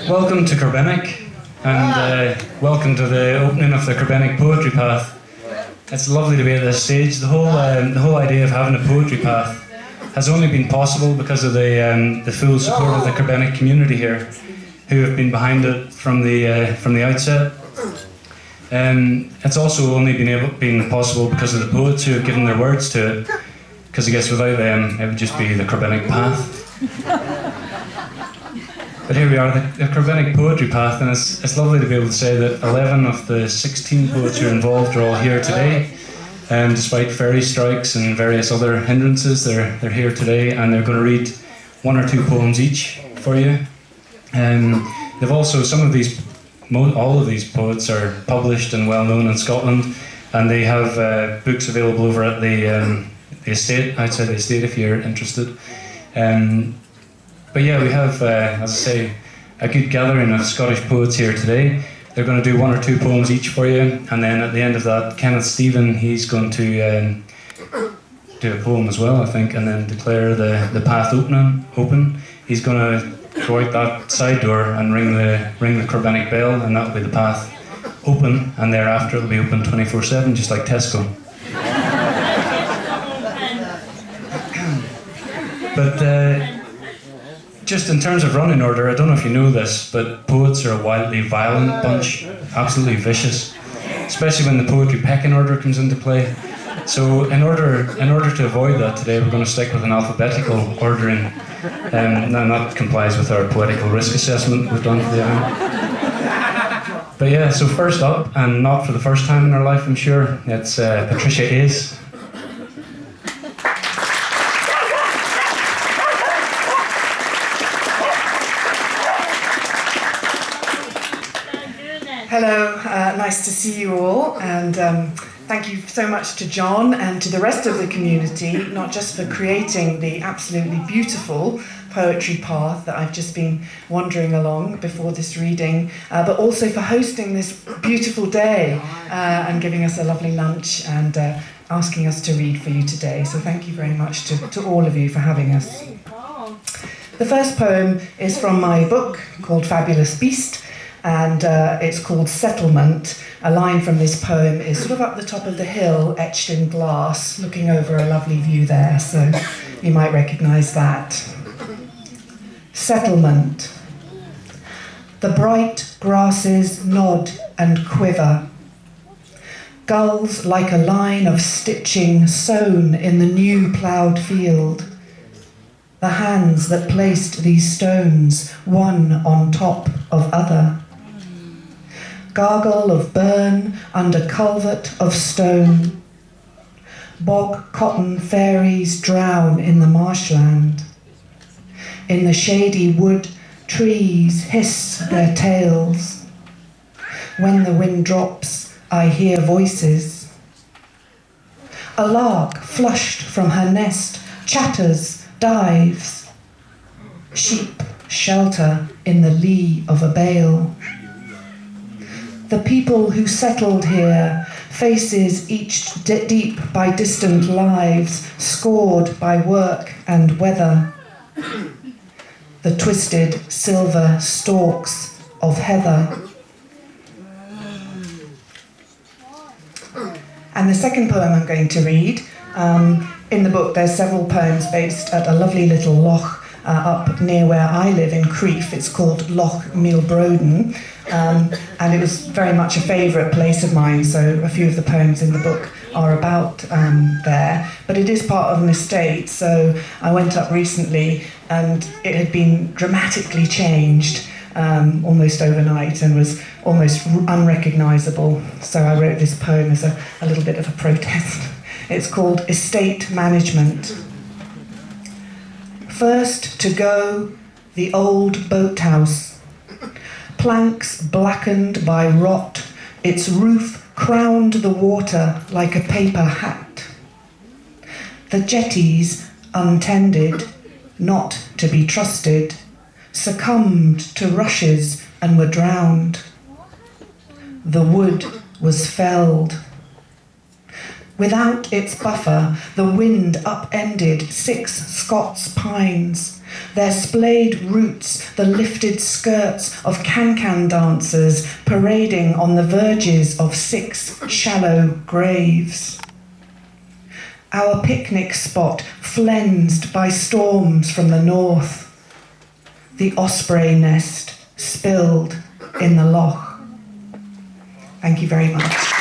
Welcome to Corbenic, and welcome to the opening of the Corbenic Poetry Path. It's lovely to be at this stage. The whole idea of having a poetry path has only been possible because of the full support of the Corbenic community here, who have been behind it from the outset. It's also only been possible because of the poets who have given their words to it, because I guess without them it would just be the Corbenic Path. But here we are, the Corbenic Poetry Path, and it's lovely to be able to say that 11 of the 16 poets who are involved are all here today. Despite ferry strikes and various other hindrances, they're here today, and they're going to read 1 or 2 poems each for you. They've also, all of these poets are published and well known in Scotland, and they have books available over at the estate, outside the estate, if you're interested. But yeah, we have, as I say, a good gathering of Scottish poets here today. They're going to do 1 or 2 poems each for you, and then at the end of that, Kenneth Stephen, he's going to do a poem as well, I think, and then declare the path open. He's going to go out that side door and ring the Corbenic bell, and that'll be the path open, and thereafter it'll be open 24/7, just like Tesco. But just in terms of running order, I don't know if you know this, but poets are a wildly violent bunch, absolutely vicious, especially when the poetry pecking order comes into play. So in order to avoid that today, we're going to stick with an alphabetical ordering. Now that complies with our poetical risk assessment we've done for the event. But yeah, so first up, and not for the first time in our life, I'm sure, it's Patricia Ace. Hello, nice to see you all, and thank you so much to Jon and to the rest of the community, not just for creating the absolutely beautiful poetry path that I've just been wandering along before this reading, but also for hosting this beautiful day and giving us a lovely lunch and asking us to read for you today. So thank you very much to all of you for having us. The first poem is from my book called Fabulous Beast, and it's called Settlement. A line from this poem is sort of up the top of the hill, etched in glass, looking over a lovely view there, so you might recognise that. Settlement. The bright grasses nod and quiver. Gulls like a line of stitching sewn in the new ploughed field. The hands that placed these stones, one on top of other. Gargle of burn under culvert of stone. Bog cotton fairies drown in the marshland. In the shady wood, trees hiss their tails. When the wind drops, I hear voices. A lark flushed from her nest, chatters, dives. Sheep shelter in the lee of a bale. The people who settled here, faces each deep by distant lives, scored by work and weather. The twisted silver stalks of heather. And the second poem I'm going to read, in the book there's several poems based at a lovely little loch up near where I live in Crieff. It's called Loch Mealbroden, and it was very much a favourite place of mine, so a few of the poems in the book are about there. But it is part of an estate, so I went up recently and it had been dramatically changed almost overnight and was almost unrecognisable. So I wrote this poem as a little bit of a protest. It's called Estate Management. First to go, the old boathouse. Planks blackened by rot, its roof crowned the water like a paper hat. The jetties, untended, not to be trusted, succumbed to rushes and were drowned. The wood was felled. Without its buffer, the wind upended 6 Scots pines, their splayed roots, the lifted skirts of can-can dancers parading on the verges of 6 shallow graves. Our picnic spot flensed by storms from the north, the osprey nest spilled in the loch. Thank you very much.